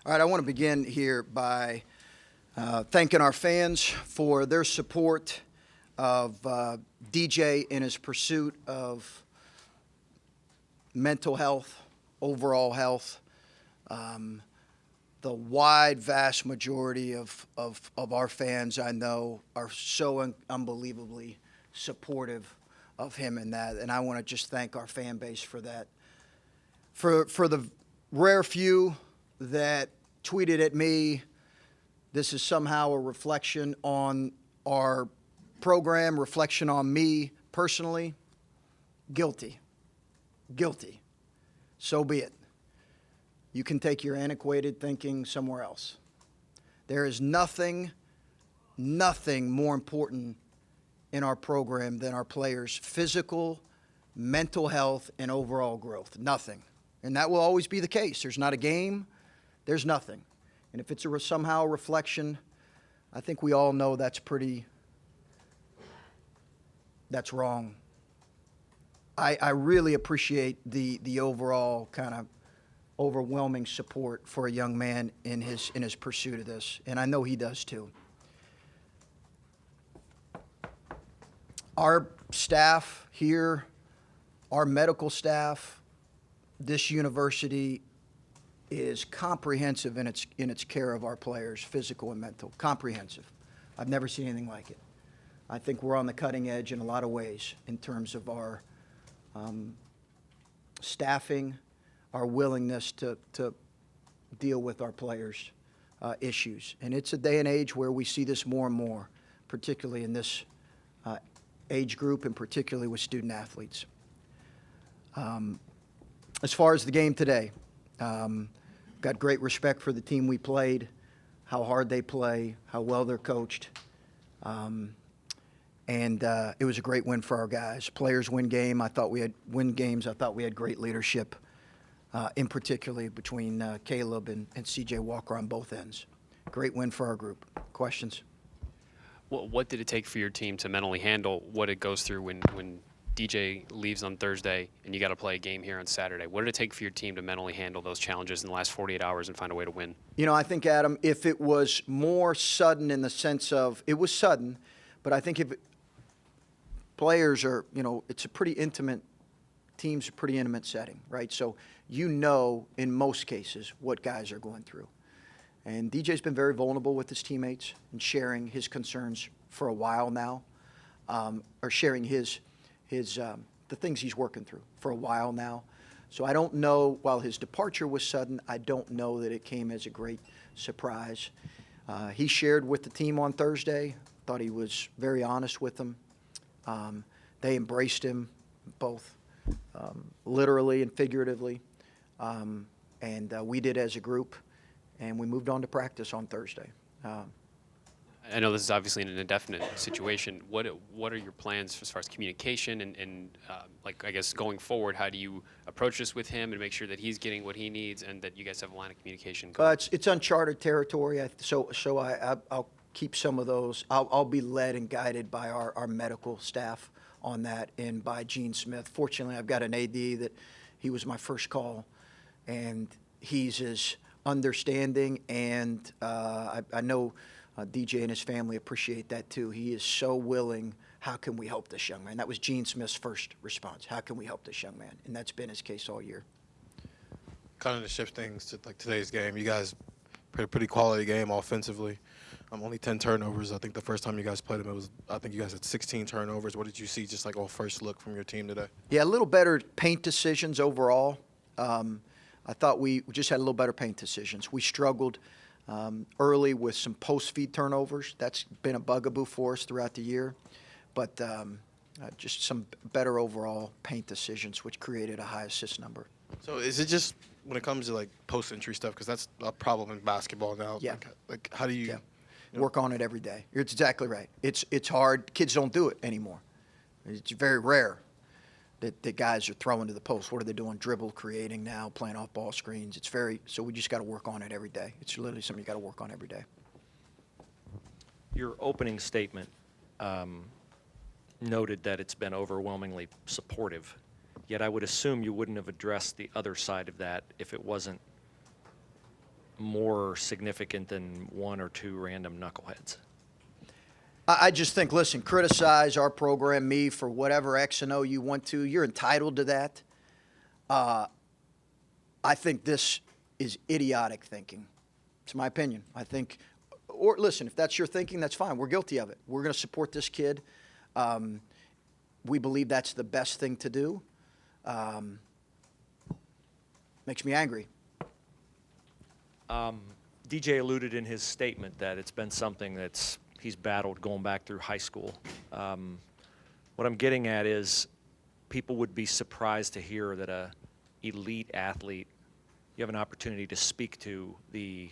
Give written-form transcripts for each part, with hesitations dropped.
All right, I want to begin here by thanking our fans for their support of DJ in his pursuit of mental health, overall health. The wide, vast majority of our fans, I know, are so unbelievably supportive of him in that, and I want to just thank our fan base for that. For the rare few that tweeted at me, this is somehow a reflection on our program, reflection on me personally, guilty. So be it. You can take your antiquated thinking somewhere else. There is nothing more important in our program than our players' physical, mental health, and overall growth. Nothing. And that will always be the case. There's not a game. There's nothing. And if it's somehow a reflection, I think we all know that's wrong. I really appreciate the overall kind of overwhelming support for a young man in his pursuit of this, and I know he does too. Our staff here, our medical staff, this university is comprehensive in its care of our players, physical and mental. Comprehensive. I've never seen anything like it. I think we're on the cutting edge in a lot of ways in terms of our staffing, our willingness to deal with our players' issues. And it's a day and age where we see this more and more, particularly in this age group and particularly with student athletes. As far as the game today, got great respect for the team we played, how hard they play, how well they're coached. And it was a great win for our guys. Players win games. I thought we had great leadership, in particular between Caleb and C.J. Walker on both ends. Great win for our group. Questions? What did it take for your team to mentally handle what it goes through when DJ leaves on Thursday and you got to play a game here on Saturday? What did it take for your team to mentally handle those challenges in the last 48 hours and find a way to win? You know, I think, Adam, if it was more sudden in the sense of it was sudden, but I think if players are, it's a pretty intimate, team's a pretty intimate setting, right? So in most cases what guys are going through. And DJ's been very vulnerable with his teammates and sharing his concerns for a while now, or sharing the things he's working through for a while now. So I don't know, while his departure was sudden, I don't know that it came as a great surprise. He shared with the team on Thursday, thought he was very honest with them. They embraced him both literally and figuratively, and we did as a group, and we moved on to practice on Thursday. I know this is obviously an indefinite situation. What are your plans as far as communication and I guess going forward, how do you approach this with him and make sure that he's getting what he needs and that you guys have a line of communication going? It's uncharted territory, so I'll keep some of those. I'll be led and guided by our medical staff on that and by Gene Smith. Fortunately, I've got an AD that he was my first call, and he's as understanding, and I know DJ and his family appreciate that too. He is so willing. How can we help this young man? That was Gene Smith's first response. How can we help this young man? And that's been his case all year. Kind of to shift things to today's game, you guys played a pretty quality game offensively. Only 10 turnovers. I think the first time you guys played them, I think you guys had 16 turnovers. What did you see just on first look from your team today? Yeah, a little better paint decisions overall. I thought we just had a little better paint decisions. We struggled early with some post-feed turnovers. That's been a bugaboo for us throughout the year. But just some better overall paint decisions, which created a high assist number. So is it just when it comes to post-entry stuff, because that's a problem in basketball now? Yeah. How do you... Yeah. Work on it every day. You're exactly right. It's hard. Kids don't do it anymore. It's very rare that guys are throwing to the post. What are they doing? Dribble, creating now, playing off ball screens. So we just got to work on it every day. It's literally something you got to work on every day. Your opening statement noted that it's been overwhelmingly supportive, yet I would assume you wouldn't have addressed the other side of that if it wasn't more significant than one or two random knuckleheads? I just think, listen, criticize our program, me, for whatever X and O you want to. You're entitled to that. I think this is idiotic thinking. It's my opinion. I think, or listen, if that's your thinking, that's fine. We're guilty of it. We're going to support this kid. We believe that's the best thing to do. Makes me angry. DJ alluded in his statement that it's been something he's battled going back through high school. What I'm getting at is people would be surprised to hear that a elite athlete, you have an opportunity to speak to the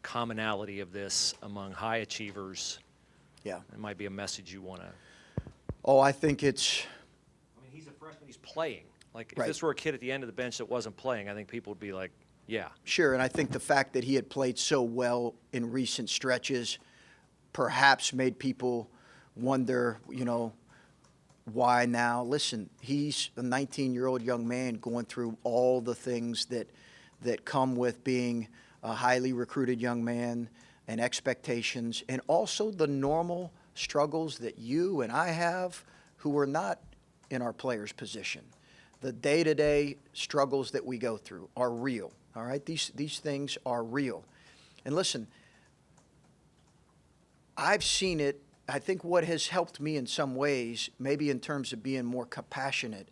commonality of this among high achievers. Yeah. It might be a message you want to. Oh, I think it's. I mean, he's a freshman. He's playing. Like, if Right. this were a kid at the end of the bench that wasn't playing, I think people would be like, yeah. Sure, and I think the fact that he had played so well in recent stretches perhaps made people wonder, why now? Listen, he's a 19-year-old young man going through all the things that come with being a highly recruited young man and expectations, and also the normal struggles that you and I have who are not in our players' position. The day-to-day struggles that we go through are real, all right? These things are real. And listen, I've seen it. I think what has helped me in some ways, maybe in terms of being more compassionate,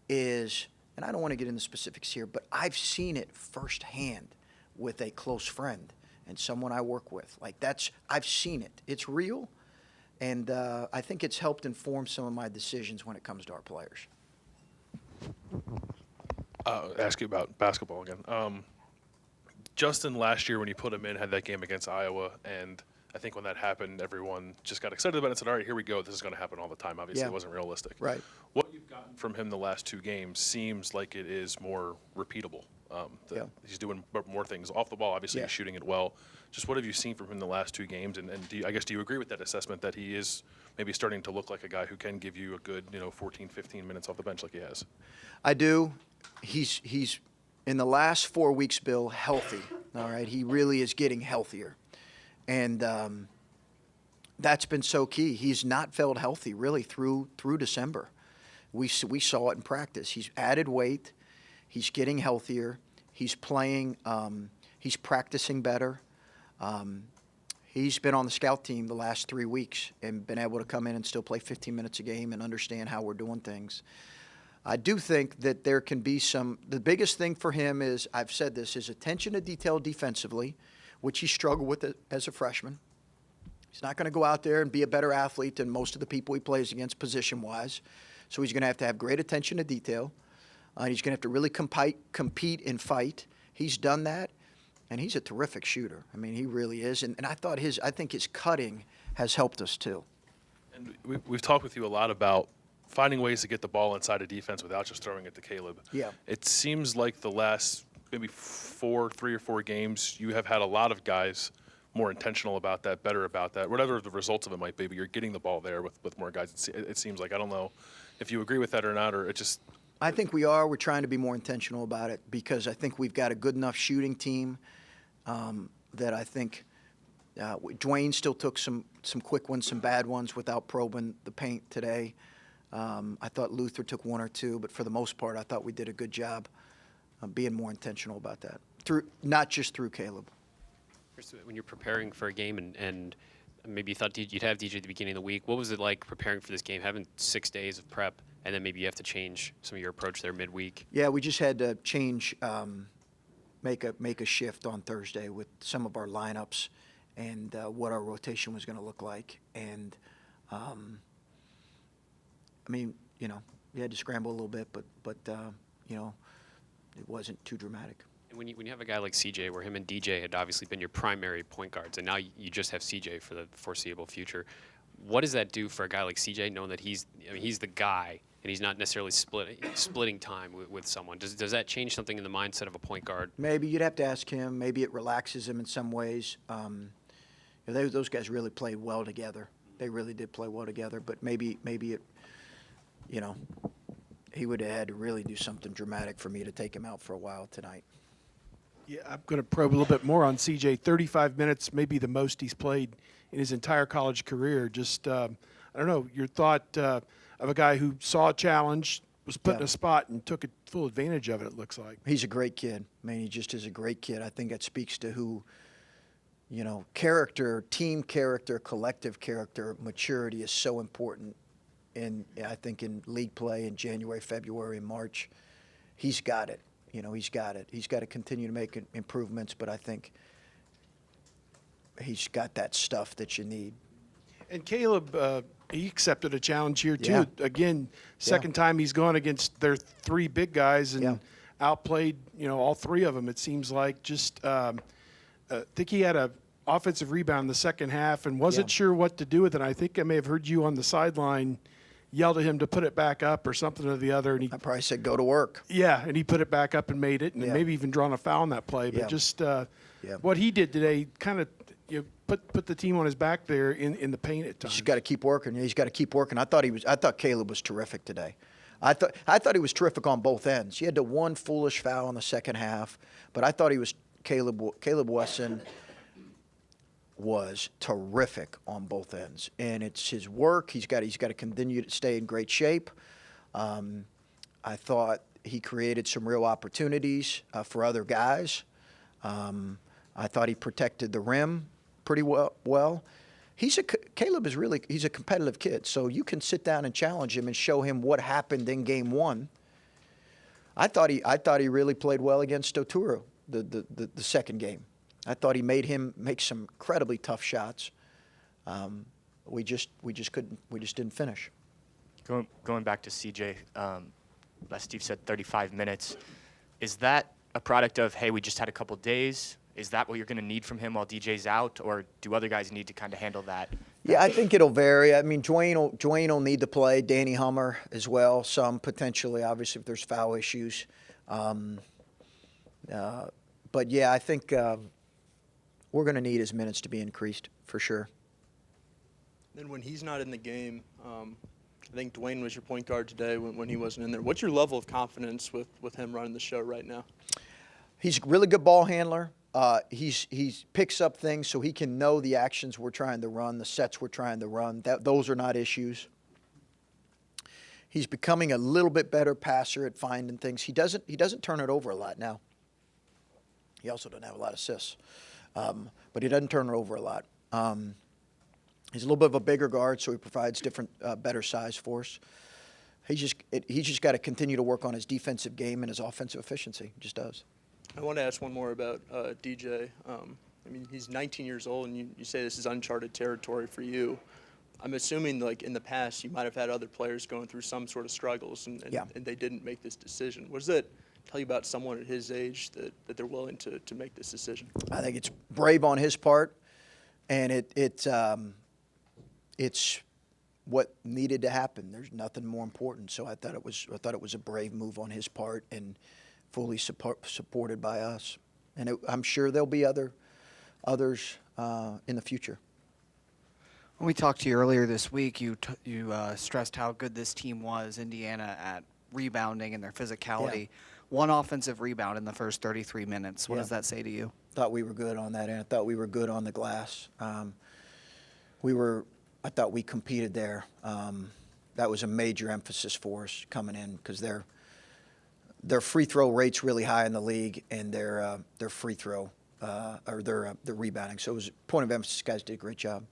is, and I don't want to get into specifics here, but I've seen it firsthand with a close friend and someone I work with. I've seen it. It's real, and I think it's helped inform some of my decisions when it comes to our players. Ask you about basketball again. Justin last year when you put him in had that game against Iowa, and I think when that happened, everyone just got excited about it and said, all right, here we go. This is going to happen all the time. Obviously, Yeah. It wasn't realistic. Right. What you've gotten from him the last two games seems like it is more repeatable. Yeah. He's doing more things off the ball. Obviously, Yeah. he's shooting it well. Just what have you seen from him the last two games? And do you agree with that assessment that he is maybe starting to look like a guy who can give you a good 14, 15 minutes off the bench like he has? I do. He's in the last 4 weeks, Bill, healthy. All right, he really is getting healthier, and that's been so key. He's not felt healthy really through December. We saw it in practice. He's added weight. He's getting healthier. He's playing. He's practicing better. He's been on the scout team the last 3 weeks and been able to come in and still play 15 minutes a game and understand how we're doing things. I do think that there can be the biggest thing for him is, I've said this, his attention to detail defensively, which he struggled with as a freshman. He's not going to go out there and be a better athlete than most of the people he plays against position-wise. So he's going to have great attention to detail. He's going to have to really compete and fight. He's done that, and he's a terrific shooter. I mean, he really is. And I think his cutting has helped us too. And we've talked with you a lot about finding ways to get the ball inside of defense without just throwing it to Caleb. Yeah. It seems like the last maybe 3 or 4 games, you have had a lot of guys more intentional about that, better about that, whatever the results of it might be, but you're getting the ball there with more guys. It seems like, I don't know if you agree with that or not, or it just. I think we are. We're trying to be more intentional about it because I think we've got a good enough shooting team that I think Dwayne still took some quick ones, some bad ones without probing the paint today. I thought Luther took 1 or 2, but for the most part, I thought we did a good job of being more intentional about that, not just through Caleb. When you're preparing for a game and maybe you thought you'd have DJ at the beginning of the week, what was it like preparing for this game, having 6 days of prep, and then maybe you have to change some of your approach there midweek? Yeah, we just had to change, make a shift on Thursday with some of our lineups and what our rotation was going to look like. And, I mean, we had to scramble a little bit, but it wasn't too dramatic. And when you have a guy like CJ, where him and DJ had obviously been your primary point guards, and now you just have CJ for the foreseeable future, what does that do for a guy like CJ, knowing that he's the guy and he's not necessarily splitting time with someone? Does that change something in the mindset of a point guard? Maybe you'd have to ask him. Maybe it relaxes him in some ways. Those guys really played well together. They really did play well together. But maybe it, he would have had to really do something dramatic for me to take him out for a while tonight. Yeah, I'm going to probe a little bit more on CJ. 35 minutes, maybe the most he's played in his entire college career. Just, I don't know, your thought of a guy who saw a challenge, was put in a spot, and took full advantage of it, it looks like. He's a great kid. I mean, he just is a great kid. I think that speaks to who, character, team character, collective character, maturity is so important. And I think in league play in January, February, and March, he's got it. He's got it. He's got to continue to make improvements, but I think he's got that stuff that you need. And Caleb, he accepted a challenge here, too. Yeah. Again, second time he's gone against their three big guys and outplayed, all three of them, it seems like. Just I think he had a offensive rebound in the second half and wasn't sure what to do with it. I think I may have heard you on the sideline yell at him to put it back up or something or the other. And he I probably said go to work. Yeah, and he put it back up and made it, and maybe even drawn a foul on that play. But just what he did today kind of put the team on his back there in the paint at times. He's got to keep working. He's got to keep working. I thought Caleb was terrific today. I thought he was terrific on both ends. He had the one foolish foul in the second half, but I thought Caleb Wesson was terrific on both ends, and it's his work. He's got to continue to stay in great shape. I thought he created some real opportunities for other guys. I thought he protected the rim pretty well. Caleb is he's a competitive kid, so you can sit down and challenge him and show him what happened in game one. I thought he really played well against Oturu the second game. I thought he made him make some incredibly tough shots. We just didn't finish. Going back to CJ, as Steve said, 35 minutes. Is that a product of, hey, we just had a couple days? Is that what you're going to need from him while DJ's out, or do other guys need to kind of handle that? Yeah, I think it'll vary. I mean, Dwayne will need to play. Danny Hummer as well. Some potentially, obviously, if there's foul issues. But yeah, I think we're going to need his minutes to be increased for sure. Then when he's not in the game, I think Dwayne was your point guard today when he wasn't in there. What's your level of confidence with him running the show right now? He's a really good ball handler. He picks up things so he can know the actions we're trying to run, the sets we're trying to run. Those are not issues. He's becoming a little bit better passer at finding things. He doesn't turn it over a lot now. He also doesn't have a lot of assists, but he doesn't turn it over a lot. He's a little bit of a bigger guard, so he provides different, better size for us. He's just got to continue to work on his defensive game and his offensive efficiency. He just does. I want to ask one more about DJ. I mean, he's 19 years old, and you say this is uncharted territory for you. I'm assuming, like, in the past, you might have had other players going through some sort of struggles, and they didn't make this decision. What does that tell you about someone at his age that they're willing to make this decision? I think it's brave on his part, and it's what needed to happen. There's nothing more important. So I thought it was a brave move on his part and fully supported by us. And I'm sure there'll be others in the future. When we talked to you earlier this week, you stressed how good this team was, Indiana, at rebounding and their physicality. Yeah. One offensive rebound in the first 33 minutes. What does that say to you? Thought we were good on that end. I thought we were good on the glass. I thought we competed there. That was a major emphasis for us coming in because their free throw rate's really high in the league, and their free throw or their rebounding. So it was a point of emphasis. Guys did a great job.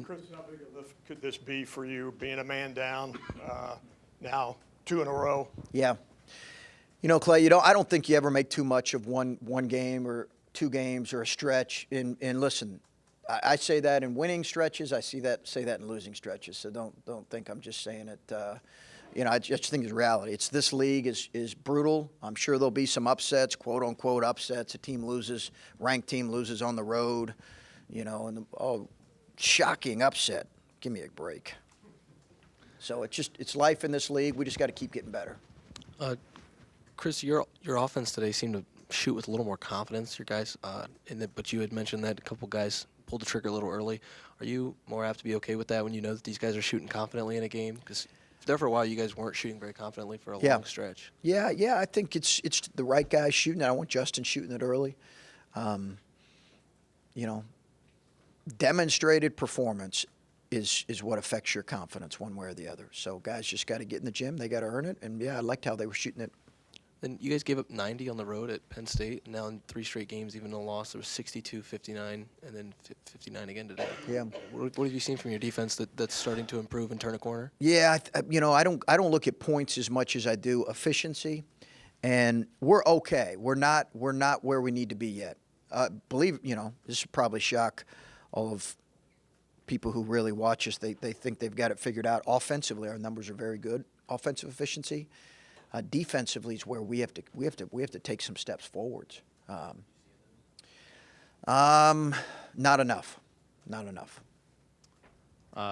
Chris, how big a lift could this be for you, being a man down now 2 in a row? Yeah. Clay, I don't think you ever make too much of one game or 2 games or a stretch. And listen, I say that in winning stretches. I say that in losing stretches. So don't think I'm just saying it. I just think it's reality. This league is brutal. I'm sure there'll be some upsets, quote unquote upsets. Ranked team loses on the road, and shocking upset. Give me a break. So it's life in this league. We just got to keep getting better. Chris, your offense today seemed to shoot with a little more confidence. Your guys, but you had mentioned that a couple guys pulled the trigger a little early. Are you more apt to be okay with that when you know that these guys are shooting confidently in a game? Because there for a while, you guys weren't shooting very confidently for a Yeah. long stretch. Yeah, I think it's the right guy shooting it. I want Justin shooting it early. You know, demonstrated performance is what affects your confidence one way or the other. So guys just got to get in the gym. They got to earn it. And, yeah, I liked how they were shooting it. Then you guys gave up 90 on the road at Penn State. And now in 3 straight games, even though loss, there was 62, 59, and then 59 again today. Yeah. What have you seen from your defense that's starting to improve and turn a corner? Yeah, I don't look at points as much as I do efficiency, and we're okay. We're not where we need to be yet. This will probably shock all of people who really watch us. They think they've got it figured out. Offensively, our numbers are very good. Offensive efficiency. Defensively is where we have to take some steps forwards. Not enough.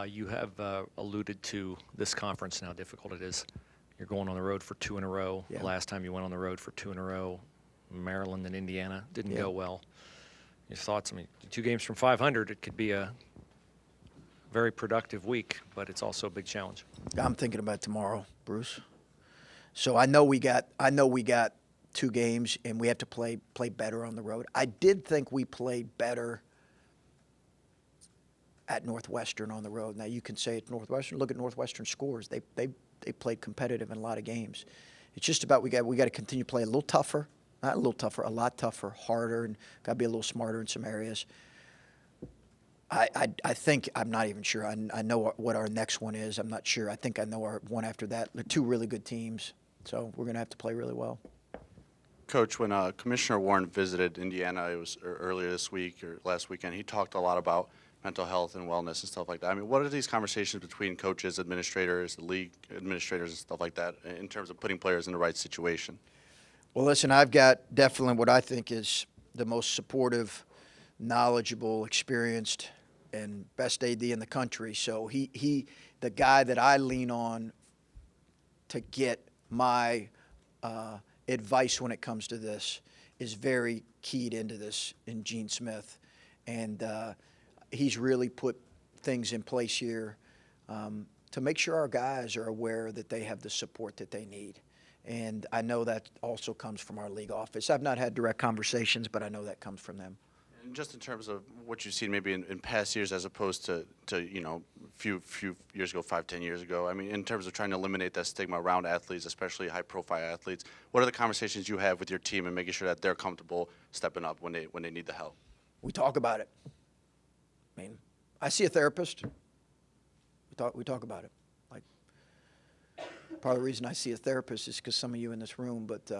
You have alluded to this conference and how difficult it is. You're going on the road for 2 in a row. Yeah. The last time you went on the road for 2 in a row, Maryland and Indiana didn't Yeah. go well. Your thoughts? I mean, 2 games from 500, it could be a very productive week, but it's also a big challenge. I'm thinking about tomorrow, Bruce. So I know we got 2 games, and we have to play better on the road. I did think we played better at Northwestern on the road. Now you can say it's Northwestern. Look at Northwestern scores. They played competitive in a lot of games. It's just about we got to continue to play a little tougher, not a little tougher, a lot tougher, harder, and got to be a little smarter in some areas. I think I'm not even sure. I know what our next one is. I'm not sure. I think I know our one after that. They're 2 really good teams, so we're going to have to play really well. Coach, when Commissioner Warren visited Indiana, it was earlier this week or last weekend, he talked a lot about mental health and wellness and stuff like that. I mean, what are these conversations between coaches, administrators, the league administrators and stuff like that in terms of putting players in the right situation? Well, listen, I've got definitely what I think is the most supportive, knowledgeable, experienced, and best AD in the country. So he the guy that I lean on to get my advice when it comes to this is very keyed into this in Gene Smith. And he's really put things in place here to make sure our guys are aware that they have the support that they need. And I know that also comes from our league office. I've not had direct conversations, but I know that comes from them. And just in terms of what you've seen maybe in past years as opposed to few years ago, 5-10 years ago, I mean, in terms of trying to eliminate that stigma around athletes, especially high-profile athletes, what are the conversations you have with your team and making sure that they're comfortable stepping up when they need the help? We talk about it. I mean, I see a therapist. We talk about it. Like, part of the reason I see a therapist is because some of you in this room, but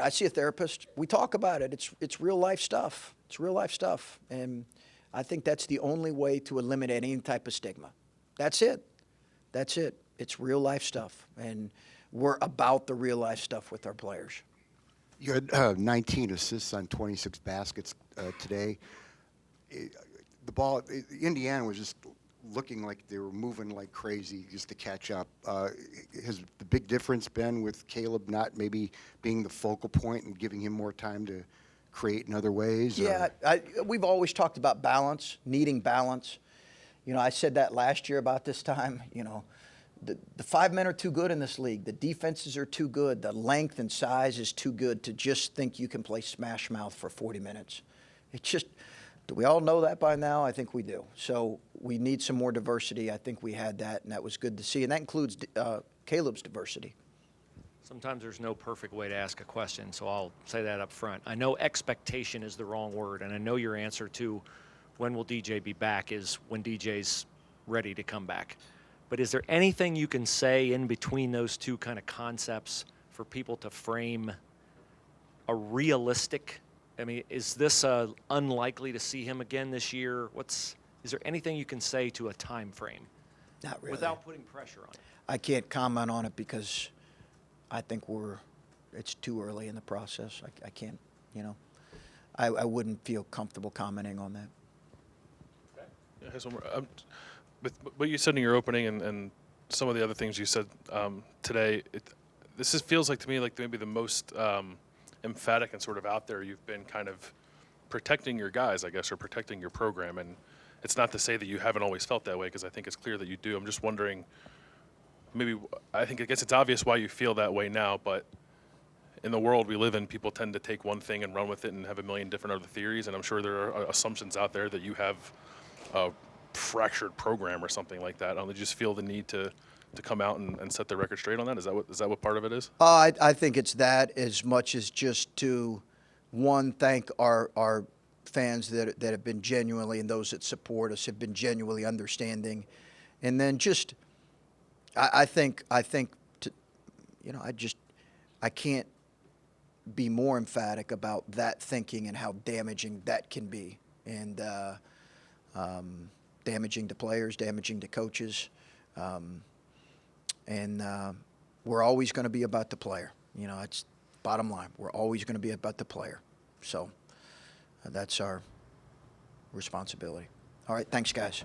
I see a therapist. We talk about it. It's real life stuff. It's real life stuff, and I think that's the only way to eliminate any type of stigma. That's it. It's real life stuff, and we're about the real life stuff with our players. You had 19 assists on 26 baskets today. The ball, Indiana was just looking like they were moving like crazy just to catch up. Has the big difference been with Caleb not maybe being the focal point and giving him more time to create in other ways? Yeah, we've always talked about balance, needing balance. You know, I said that last year about this time. You know, the 5 men are too good in this league. The defenses are too good. The length and size is too good to just think you can play smash mouth for 40 minutes. It's just, do we all know that by now? I think we do. So we need some more diversity. I think we had that, and that was good to see. And that includes Caleb's diversity. Sometimes there's no perfect way to ask a question, so I'll say that up front. I know expectation is the wrong word, and I know your answer to when will DJ be back is when DJ's ready to come back. But is there anything you can say in between those two kind of concepts for people to frame a realistic? I mean, is this unlikely to see him again this year? Is there anything you can say to a time frame? Not really. Without putting pressure on it. I can't comment on it because I think it's too early in the process. I can't, I wouldn't feel comfortable commenting on that. Yeah, here's one more. With what you said in your opening and some of the other things you said today, this feels like to me like maybe the most emphatic and sort of out there you've been kind of protecting your guys, I guess, or protecting your program. And it's not to say that you haven't always felt that way, because I think it's clear that you do. I'm just wondering, maybe I think I guess it's obvious why you feel that way now, but in the world we live in, people tend to take one thing and run with it and have a million different other theories. And I'm sure there are assumptions out there that you have a fractured program or something like that. They just feel the need to come out and set the record straight on that. Is that what part of it is? I think it's that as much as just to, one, thank our fans that have been genuinely, and those that support us have been genuinely understanding, and then just I think to, you know, I can't be more emphatic about that thinking and how damaging that can be, and damaging to players, damaging to coaches, and we're always going to be about the player. You know, it's bottom line. We're always going to be about the player. So that's our responsibility. All right, thanks, guys.